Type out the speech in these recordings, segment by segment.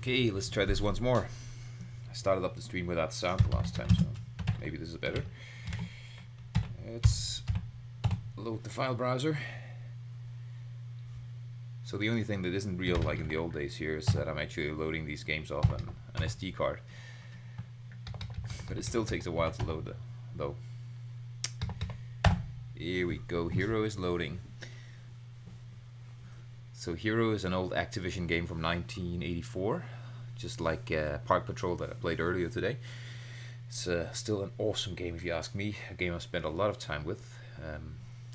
Okay, let's try this once more. I started up the stream without sound the last time, so maybe this is better. Let's load the file browser. So the only thing that isn't real like in the old days here is that I'm actually loading these games off an SD card. But it still takes a while to load though. Here we go, H.E.R.O is loading. So H.E.R.O is an old Activision game from 1984, just like Park Patrol that I played earlier today. It's still an awesome game if you ask me, a game I've spent a lot of time with.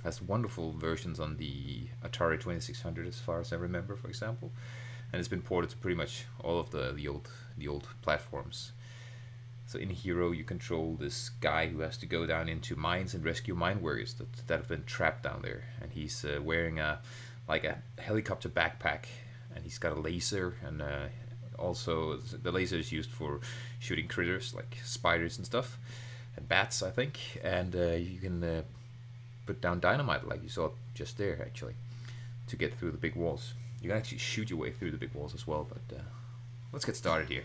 Has wonderful versions on the Atari 2600 as far as I remember, for example, and it's been ported to pretty much all of the old platforms. So in H.E.R.O you control this guy who has to go down into mines and rescue mine warriors that have been trapped down there, and he's wearing like a helicopter backpack, and he's got a laser, and also the laser is used for shooting critters like spiders and stuff, and bats I think, and you can put down dynamite like you saw just there actually to get through the big walls. You can actually shoot your way through the big walls as well, but let's get started here.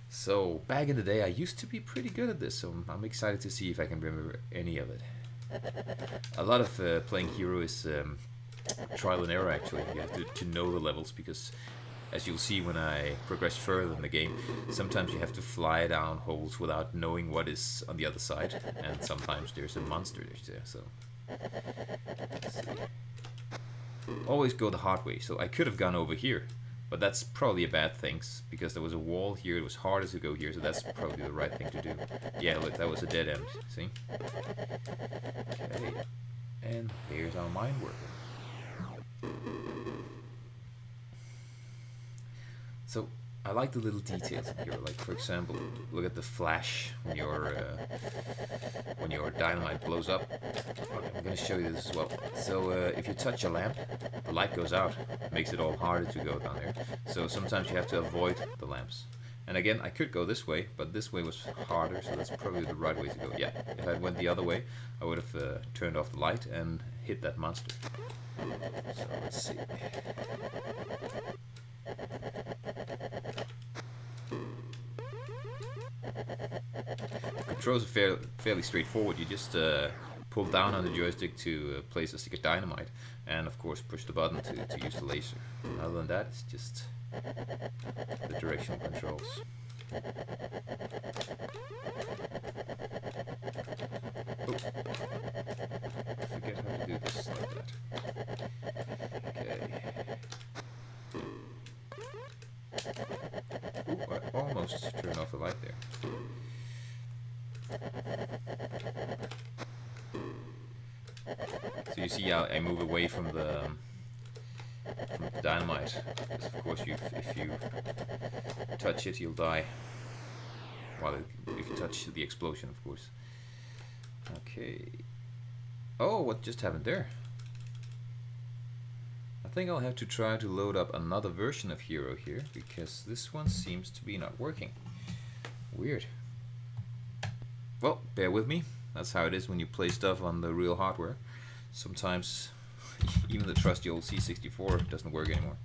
So back in the day I used to be pretty good at this, so I'm excited to see if I can remember any of it. A lot of playing H.E.R.O is trial and error actually. You have to know the levels, because as you'll see when I progress further in the game, sometimes you have to fly down holes without knowing what is on the other side, and sometimes there's a monster there, so let's see. Always go the hard way. So I could have gone over here, but that's probably a bad thing, because there was a wall here, it was harder to go here, so that's probably the right thing to do. Yeah, look, that was a dead end, see? Okay, and here's our mine worker. So I like the little details in here, like for example, look at the flash when your dynamite blows up. Okay, I'm going to show you this as well. So if you touch a lamp, the light goes out, makes it all harder to go down there. So sometimes you have to avoid the lamps. And again, I could go this way, but this way was harder, so that's probably the right way to go. Yeah, if I went the other way, I would have turned off the light and hit that monster. So let's see. Controls are fairly straightforward. You just pull down on the joystick to place a stick of dynamite, and of course push the button to use the laser. Other than that, it's just the directional controls. Oh. Forget how to do this like that. Okay. Ooh, I almost turned off the light there. So you see how I move away from the dynamite, because of course if you touch it, you'll die. Well, if you touch the explosion, of course. Okay. Oh, what just happened there? I think I'll have to try to load up another version of H.E.R.O here, because this one seems to be not working. Weird. Well, bear with me. That's how it is when you play stuff on the real hardware. Sometimes even the trusty old C64 doesn't work anymore.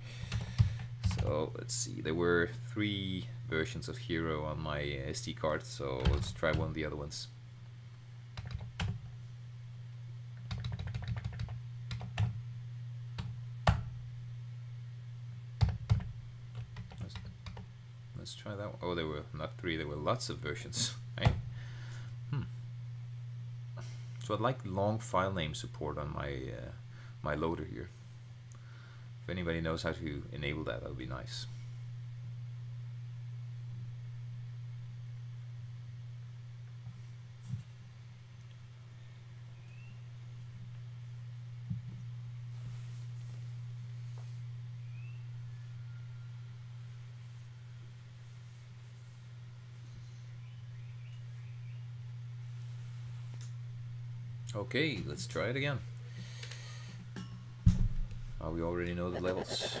So let's see, there were 3 versions of H.E.R.O on my SD card, so let's try one of the other ones. Let's try that one. Oh, there were not 3, there were lots of versions, right? So I'd like long file name support on my my loader here. If anybody knows how to enable that, that would be nice. Okay, let's try it again. Oh, we already know the levels.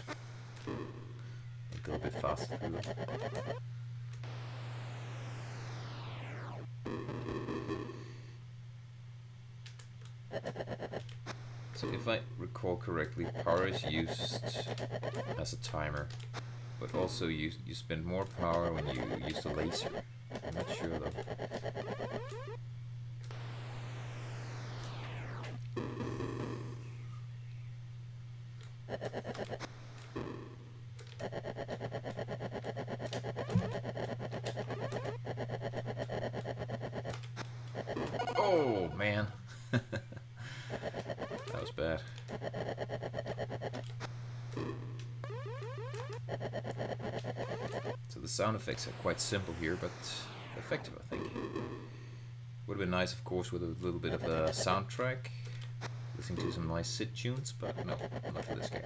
Go a bit faster through them. So if I recall correctly, power is used as a timer. but also you spend more power when you use the laser. I'm not sure though. Oh man, that was bad. So the sound effects are quite simple here, but effective, I think. Would have been nice, of course, with a little bit of a soundtrack, listening to some nice SID tunes, but no, not for this game.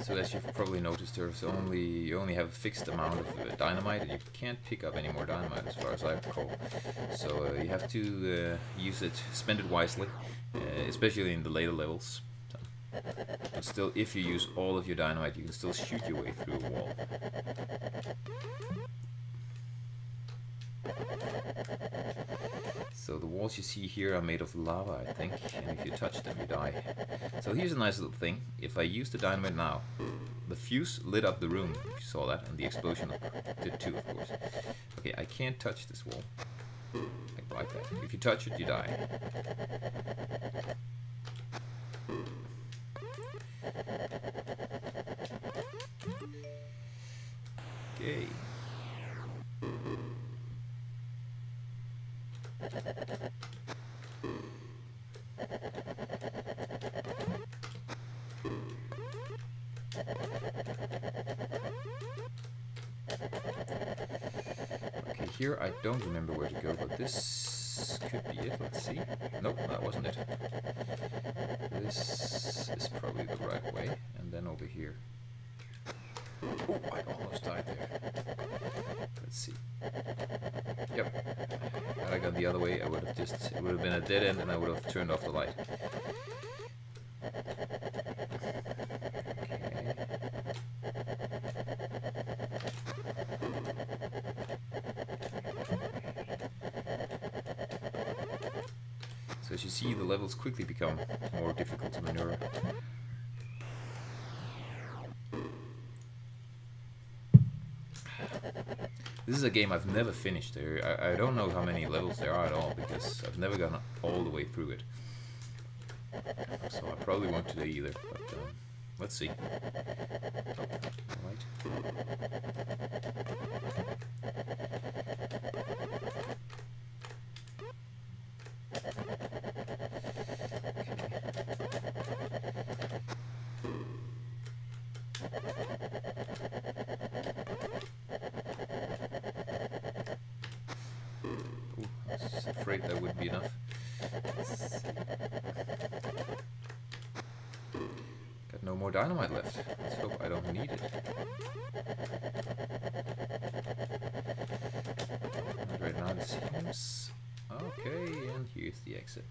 So as you've probably noticed, there's you only have a fixed amount of dynamite, and you can't pick up any more dynamite as far as I recall. So you have to use it, spend it wisely, especially in the later levels. So, but still, if you use all of your dynamite, you can still shoot your way through a wall. So the walls you see here are made of lava, I think, and if you touch them, you die. So here's a nice little thing. If I use the dynamite now, the fuse lit up the room, if you saw that, and the explosion did too, of course. Okay, I can't touch this wall. Like that. If you touch it, you die. Okay. Okay, here I don't remember where to go, but this could be it. Let's see. Nope, that wasn't it. This is probably the right way, and then over here. Oh, I almost died there. Let's see. Yep. Had I gone the other way, I would have it would have been a dead end, and I would have turned off the light. So as you see, the levels quickly become more difficult to maneuver. This is a game I've never finished. I don't know how many levels there are at all, because I've never gone all the way through it. So I probably won't today either, but let's see. Alright. Afraid that would be enough. Got no more dynamite left. Let's hope I don't need it. And right now it seems okay, and here's the exit.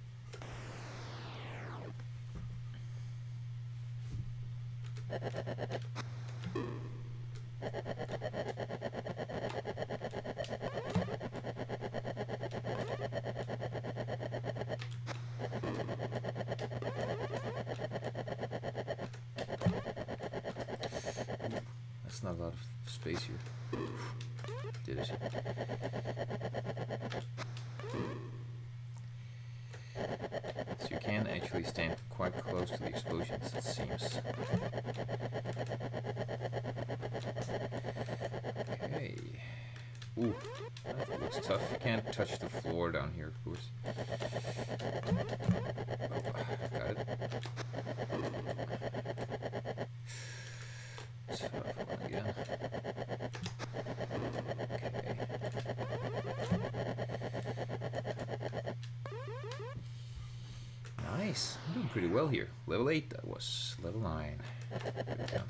That's not a lot of space here. Did it. So you can actually stand quite close to the explosions, it seems. Okay. Ooh, that looks tough. You can't touch the floor down here, of course. Oh, got it. Tough one again. Okay. Nice. I'm doing pretty well here. Level 8, that was level 9. Good job.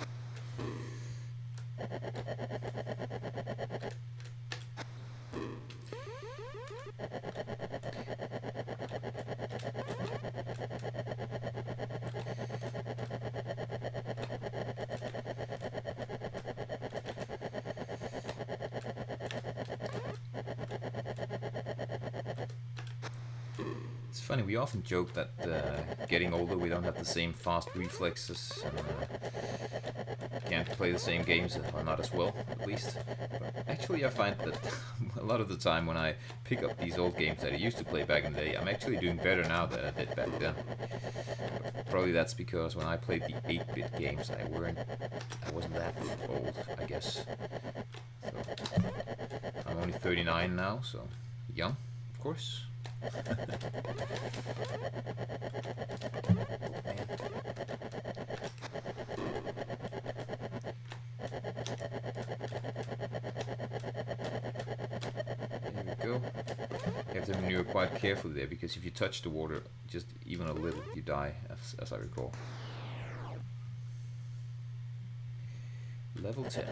funny, we often joke that getting older we don't have the same fast reflexes and can't play the same games, or not as well, at least. But actually I find that a lot of the time when I pick up these old games that I used to play back in the day, I'm actually doing better now than I did back then. Probably that's because when I played the 8-bit games, I wasn't that old, I guess. So, I'm only 39 now, so young, of course. There we go. You have to maneuver quite carefully there, because if you touch the water just even a little, you die, as I recall. Level 10.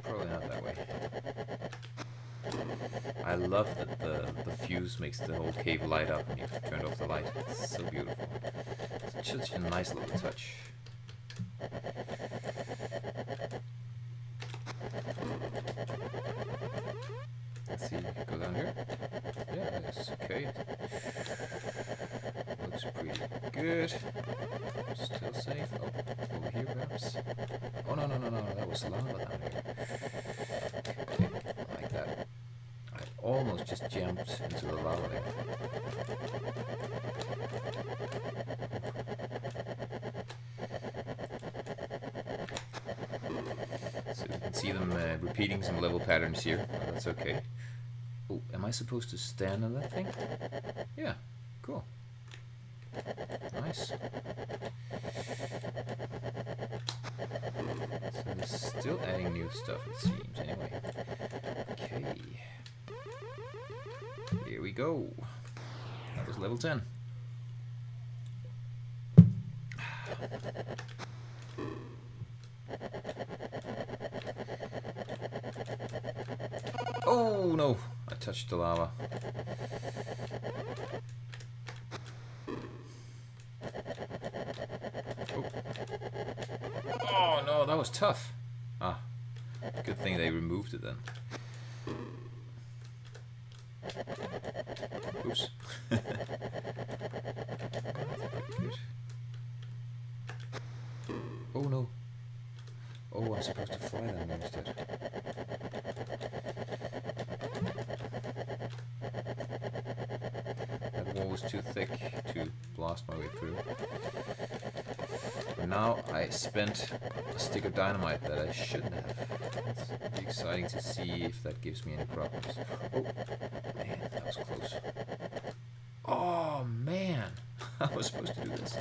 Probably not that way. I love that the fuse makes the whole cave light up when you've turned off the light. It's so beautiful. It's such a nice little touch. Let's see, go down here. Yeah, yes, okay. Looks pretty good. Still safe. Oh, over here perhaps. Oh no, that was lava down here. Okay, like that. I almost just jumped into the lava there. So you can see them repeating some level patterns here. Oh, that's okay. Oh, am I supposed to stand on that thing? Yeah, cool. Nice. So they're still adding new stuff, it seems, anyway. Okay. Here we go. That was level 10. Oh no! I touched the lava. Oh no, that was tough. Ah, good thing they removed it then. Oops. Good. Oh no. Oh, I'm supposed to fly down there instead. That wall was too thick to blast my way through. And now I spent a stick of dynamite that I shouldn't have. It's be exciting to see if that gives me any problems. Oh, man, that was close. Oh, man! I was supposed to do this.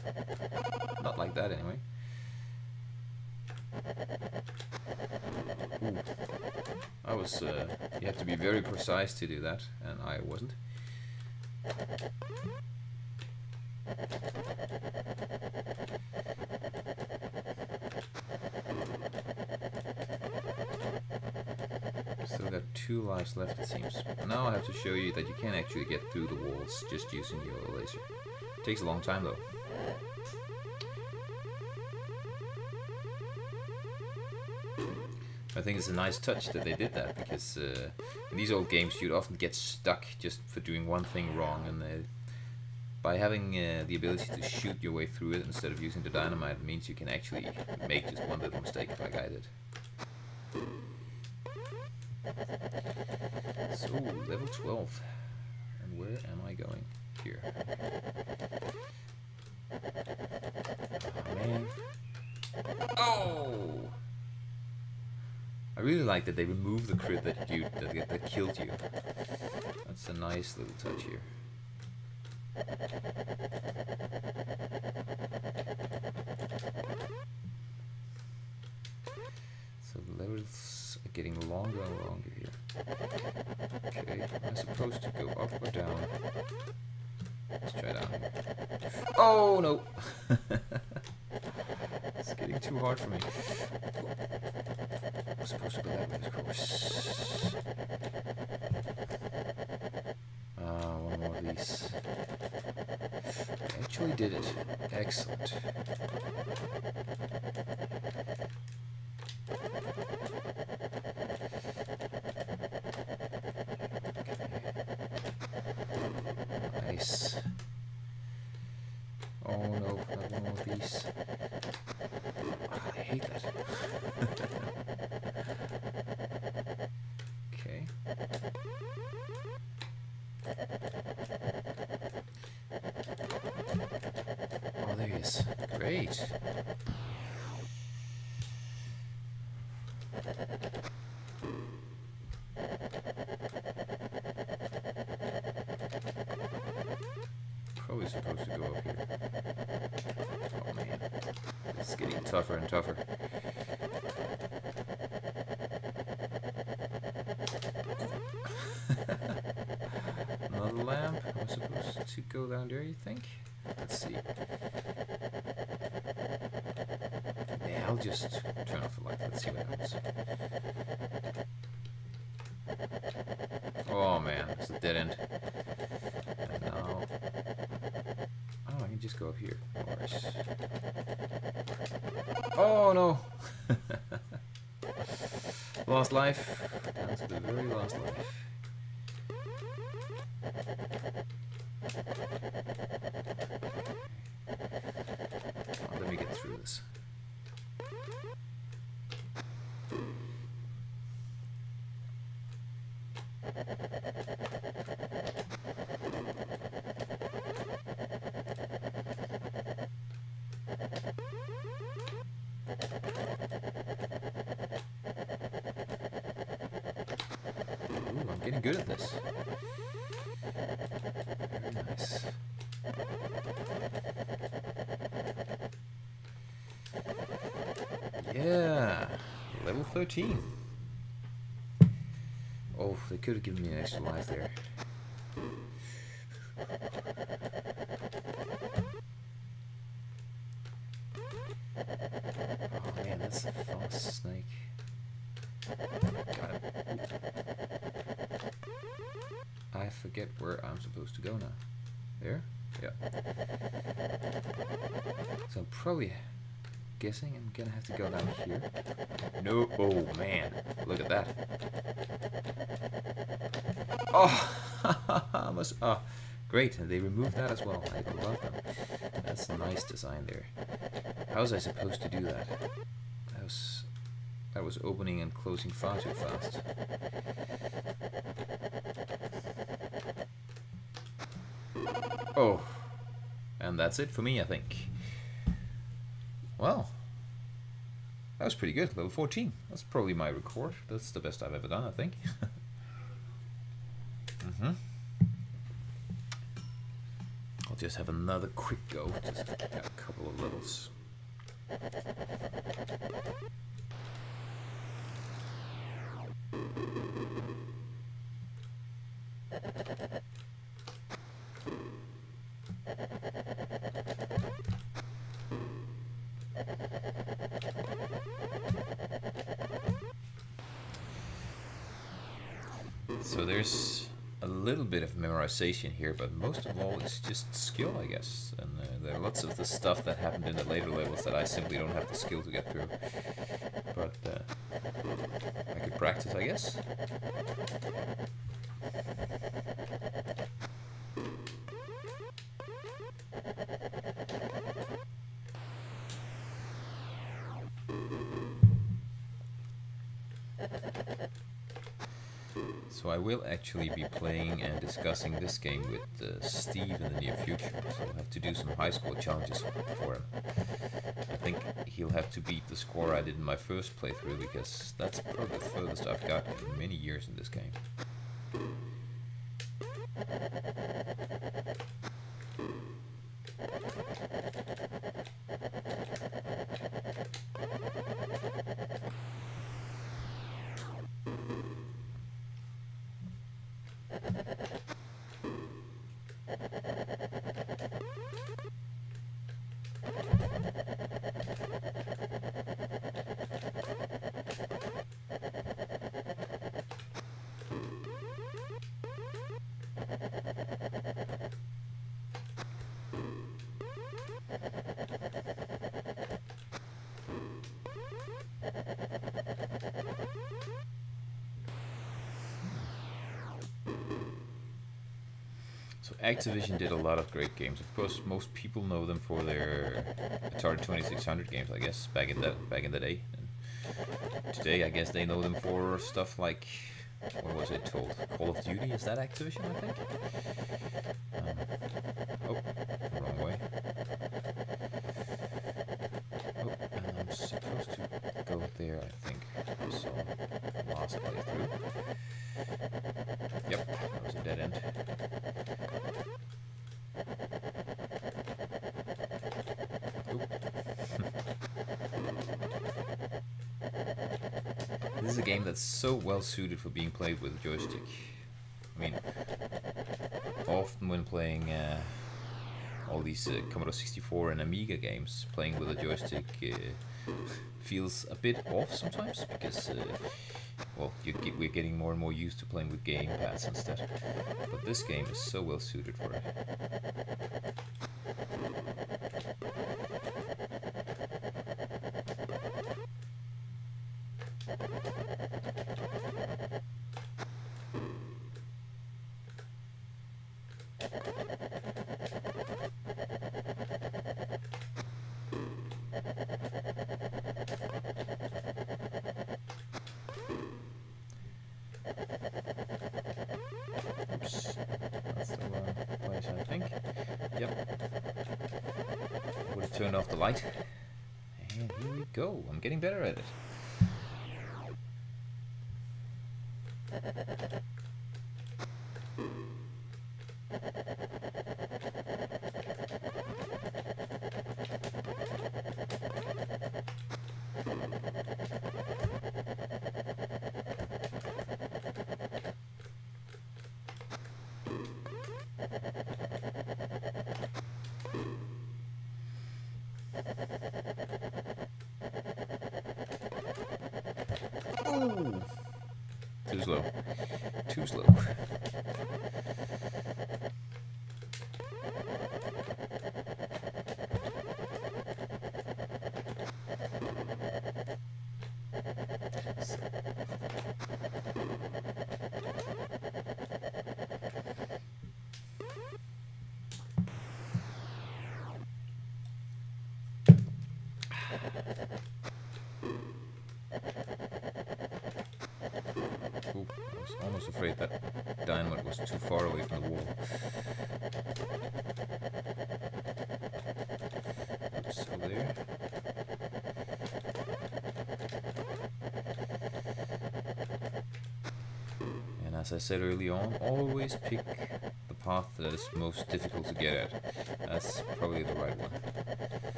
Not like that, anyway. Ooh. I was, you have to be very precise to do that, and I wasn't. Still got 2 lives left, it seems. Now I have to show you that you can actually get through the walls just using your laser. It takes a long time though. I think it's a nice touch that they did that, because in these old games you'd often get stuck just for doing one thing wrong, and by having the ability to shoot your way through it instead of using the dynamite, it means you can actually make just one little mistake like I did. So, level 12. And where am I going? Here. Oh, man. Oh! I really like that they removed the crit that killed you. That's a nice little touch here. So the levels are getting longer and longer here. Okay, am I supposed to go up or down? Let's try down here. Oh no! It's getting too hard for me. I'm supposed to go that way, of course. One more of these. I actually did it. I Excellent. Nice. Oh no, not one more piece. I hate that. Okay. Oh, there he is. Great. Probably supposed to go up here. Oh man, it's getting tougher and tougher. Another lamp. Am I supposed to go down there, you think? Let's see. Yeah, I'll just turn off the light. Let's see what happens. Oh man, it's a dead end. And now... Oh, I can just go up here. No worries. Oh no! Lost life. Down to the very last life. Oh, let me get through this. Ooh, I'm getting good at this. Very nice. Yeah, level 13. Oh, they could have given me an extra life there. Oh man, that's a fast snake. Got him. I forget where I'm supposed to go now. There? Yeah. So I'm probably guessing I'm gonna have to go down here. No, oh man, look at that. Oh, oh, great, and they removed that as well. I love them. That's a nice design there. How was I supposed to do that? That was opening and closing far too fast. Oh, and that's it for me, I think. Well, that was pretty good. Level 14. That's probably my record. That's the best I've ever done, I think. I'll just have another quick go. Just a couple of levels. So there's a little bit of memorization here, but most of all it's just skill, I guess. And there are lots of the stuff that happened in the later levels that I simply don't have the skill to get through. But I could practice, I guess. So I will actually be playing and discussing this game with Steve in the near future, so I'll have to do some high score challenges for him. I think he'll have to beat the score I did in my first playthrough, because that's probably the furthest I've gotten in many years in this game. Activision did a lot of great games. Of course, most people know them for their Atari 2600 games, I guess, back in the day. And today, I guess they know them for stuff like, what was it called? Call of Duty? Is that Activision, I think? Oh, wrong way. Oh, and I'm supposed to go there, I think. So, last playthrough. Yep, that was a dead end. This is a game that's so well suited for being played with a joystick. I mean, often when playing all these Commodore 64 and Amiga games, playing with a joystick feels a bit off sometimes because, well, we're getting more and more used to playing with gamepads instead. But this game is so well suited for it. Oops, that's the wrong place, I think. Yep. Would have turned off the light. And here we go. I'm getting better at it. Oh! Too slow. Too slow. Ooh, I was almost afraid that dynamite was too far away from the wall. Oops, over there. And as I said early on, always pick the path that is most difficult to get at. That's probably the right one.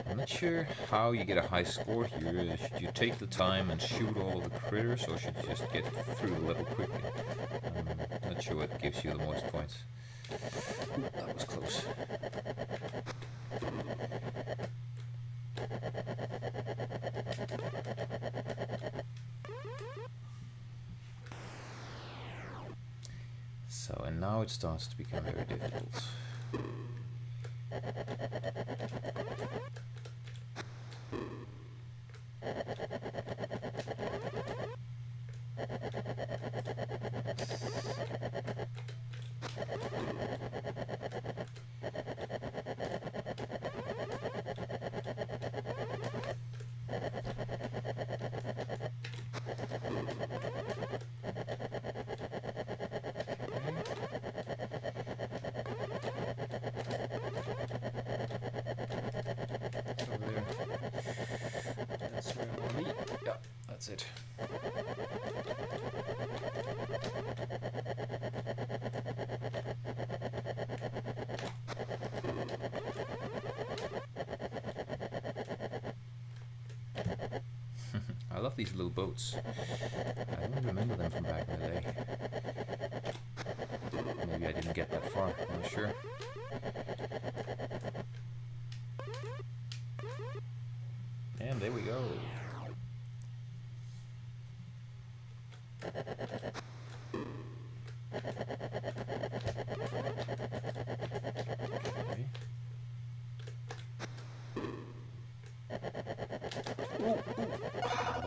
I'm not sure how you get a high score here. Should you take the time and shoot all of the critters, or should you just get through the level quickly? I'm not sure what gives you the most points. Ooh, that was close. So, and now it starts to become very difficult. That's it. I love these little boats. I don't remember them from back in the day. Maybe I didn't get that far, I'm not sure. And there we go.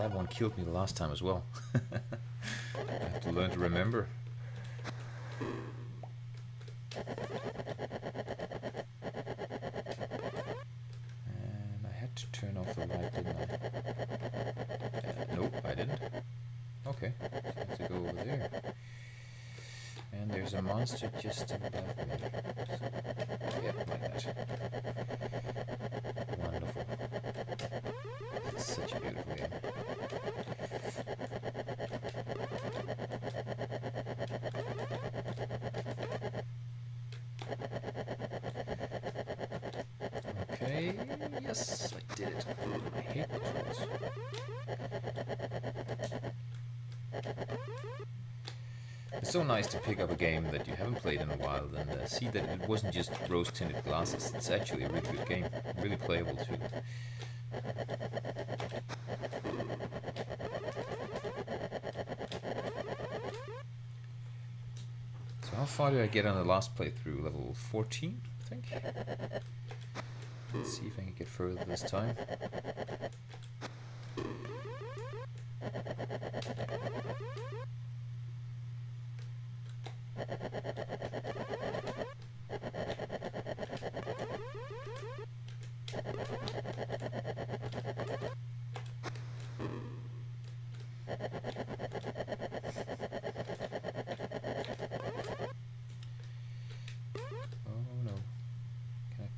that one killed me the last time as well. I have to learn to remember. And I had to turn off the light, didn't I? Nope, I didn't. Okay, so I have to go over there. And there's a monster just above me. So, yeah, like that. Wonderful. It's such a beautiful game. Okay, yes, I did it. I hate controls. It's so nice to pick up a game that you haven't played in a while and see that it wasn't just rose-tinted glasses. It's actually a really good game, really playable too. So how far did I get on the last playthrough? Level 14, I think? Let's see if I can get further this time.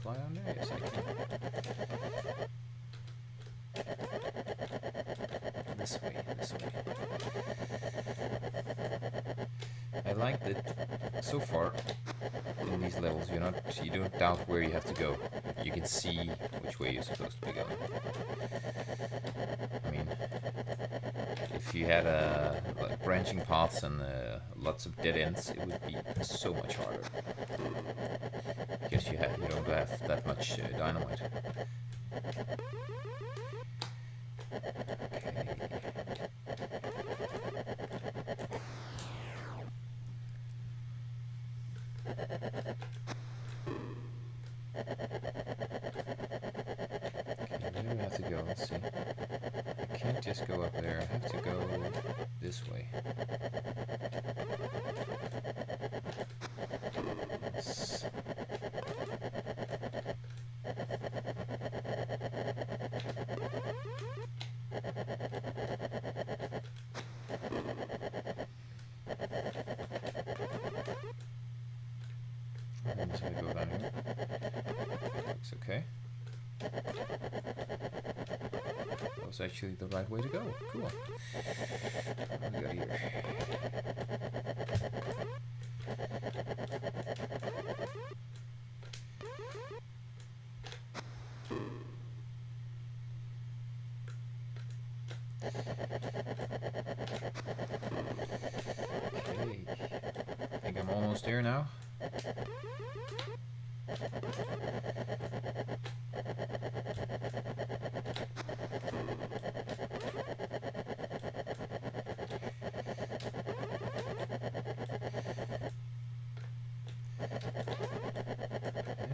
Fly on there? Yes, I can. This way, this way. I like that so far in these levels you don't doubt where you have to go. You can see which way you're supposed to be going. I mean, if you had like branching paths and lots of dead ends, it would be so much harder. Because you don't have that much dynamite. Okay, where do I have to go? Let's see. I can't just go up there. I have to go this way. Yes. I'm just going to go down here. Looks okay. That was actually the right way to go. Cool. What do we got here? Okay. I think I'm almost there now.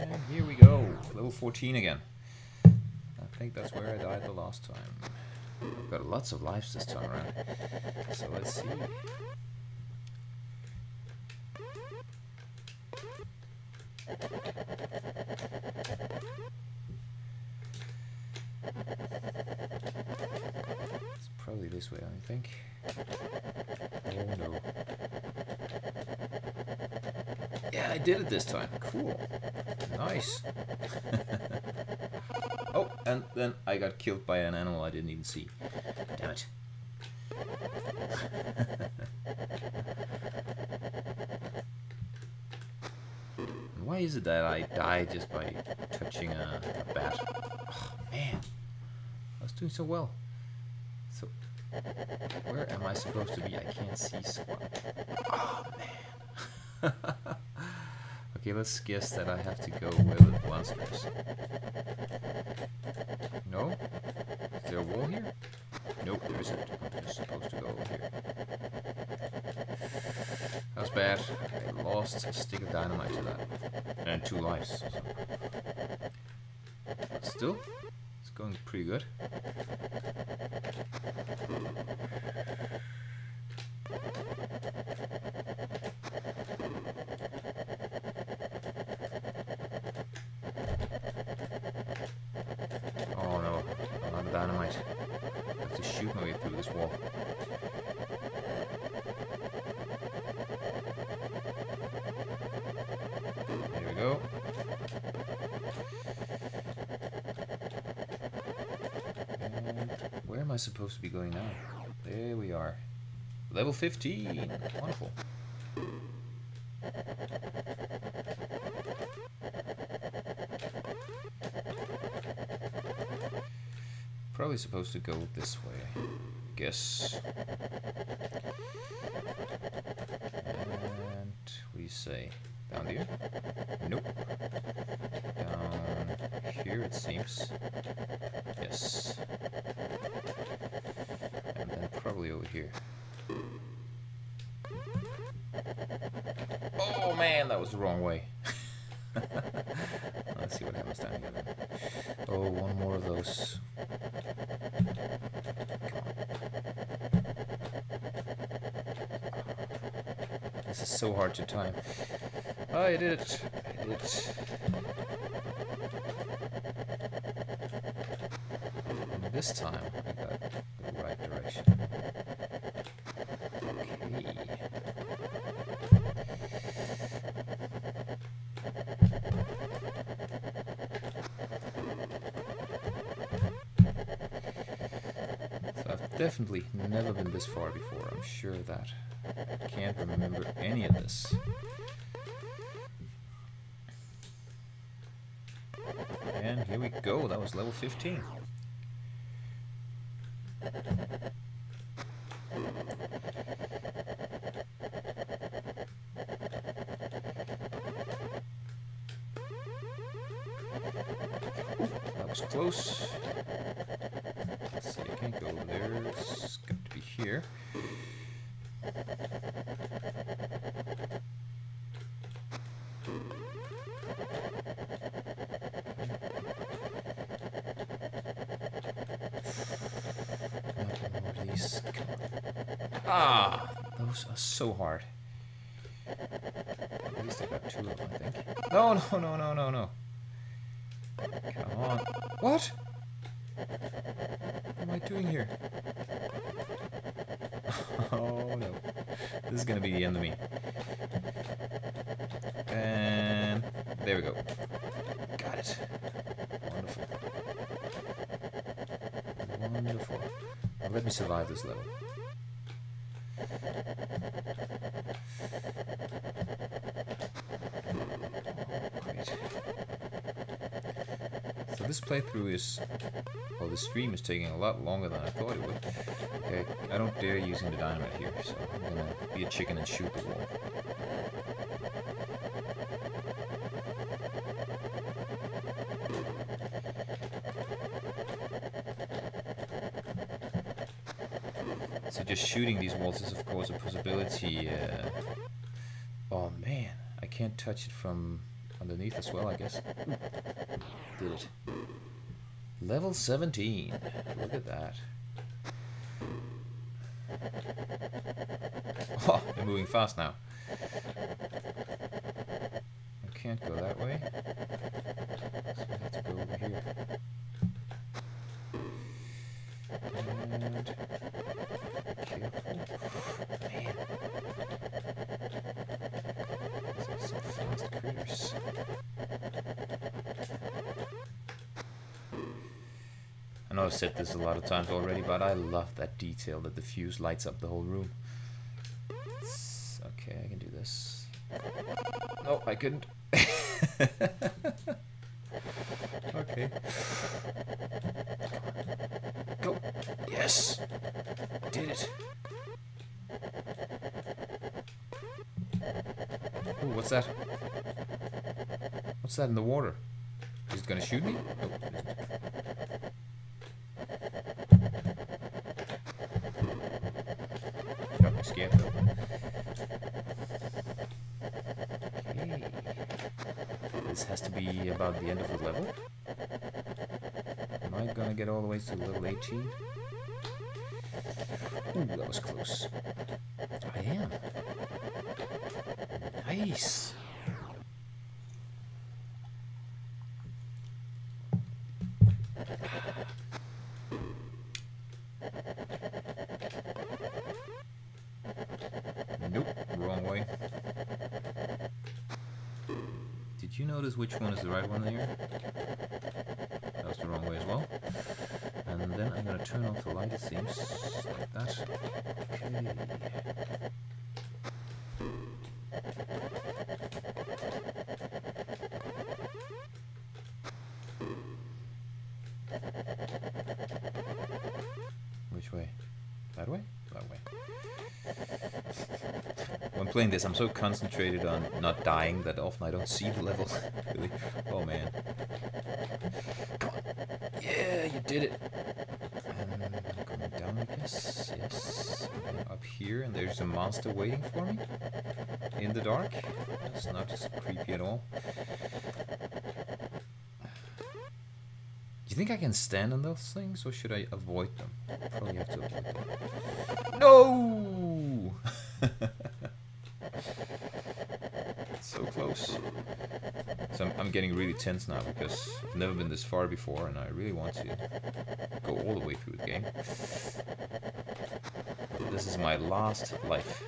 And here we go, level 14 again. I think that's where I died the last time. I've got lots of lives this time around. So let's see. It's probably this way, I think. Oh no. Yeah, I did it this time. Cool. Nice. Oh, and then I got killed by an animal I didn't even see. Damn it. Why is it that I die just by touching a bat? Oh, man. I was doing so well. So, where am I supposed to be? I can't see squat. Oh, man. Okay, let's guess that I have to go where the monster is. No? Is there a wall here? Nope, there isn't. I'm just supposed to go over here. That was bad. I lost a stick of dynamite to that. And 2 lives. So. But still, it's going pretty good. Oh no, a lot of dynamite. I have to shoot my way through this wall. There we go. And where am I supposed to be going now? There we are. Level 15. Wonderful. Probably supposed to go this way, I guess. And what do you say? Down here? Nope. Down here it seems. Yes. And then probably over here. Oh man, that was the wrong way. Let's see what happens down here then. Oh, one more of those. This is so hard to time. Oh, I did it. I did it. And this time I got the right direction. Okay. So I've definitely never been this far before, I'm sure of that. I can't remember any of this. And here we go, that was level 15. That was close. Let's see, I can't go over there, it's got to be here. Ah, those are so hard. At least I got 2 of them, I think. No, no, no, no, no, no. Come on. What? What am I doing here? Oh no. This is gonna be the end of me. And there we go. Got it. Wonderful. Wonderful. Now let me survive this level. Great. So this playthrough is, well, the stream is taking a lot longer than I thought it would. Okay, I don't dare using the dynamite here, so I'm gonna be a chicken and shoot the wall. So just shooting these walls is of course a possibility. Oh man, I can't touch it from underneath as well, I guess. Did it. Level 17. Look at that. Oh, they're moving fast now. I can't go that way. So I have to go over here. And careful. Man. These are some fast critters. I know I've said this a lot of times already, but I love that detail that the fuse lights up the whole room. Okay, I can do this. No, I couldn't. Okay. Go. Yes. Did it. Ooh, what's that? What's that in the water? Is it gonna shoot me? Nope. Got me scared though. Okay. This has to be about the end of the level. Am I gonna get all the way to level 18? Ooh, that was close. I am. Nice. Nope, wrong way. Did you notice which one is the right one there? That was the wrong way as well. And then I'm gonna turn off the light, it seems, like that. Okay. Which way? That way? That way. When playing this, I'm so concentrated on not dying that often I don't see the level. Really. Oh man. Come on. Yeah, you did it. Going down, I guess. Yes. And then up here, and there's a monster waiting for me in the dark. It's not just creepy at all. Do you think I can stand on those things, or should I avoid them? Probably have to avoid them. No! So close. So I'm getting really tense now because I've never been this far before, and I really want to go all the way through the game. This is my last life.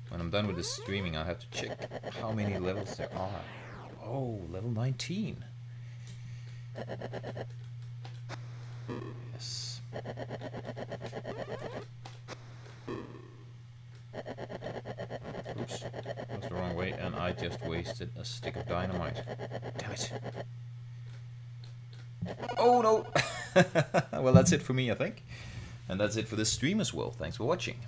When I'm done with this streaming, I'll have to check how many levels there are. Oh, level 19. Yes. Oops, that was the wrong way, and I just wasted a stick of dynamite. Damn it. Oh no! Well, that's it for me, I think. And that's it for this stream as well. Thanks for watching.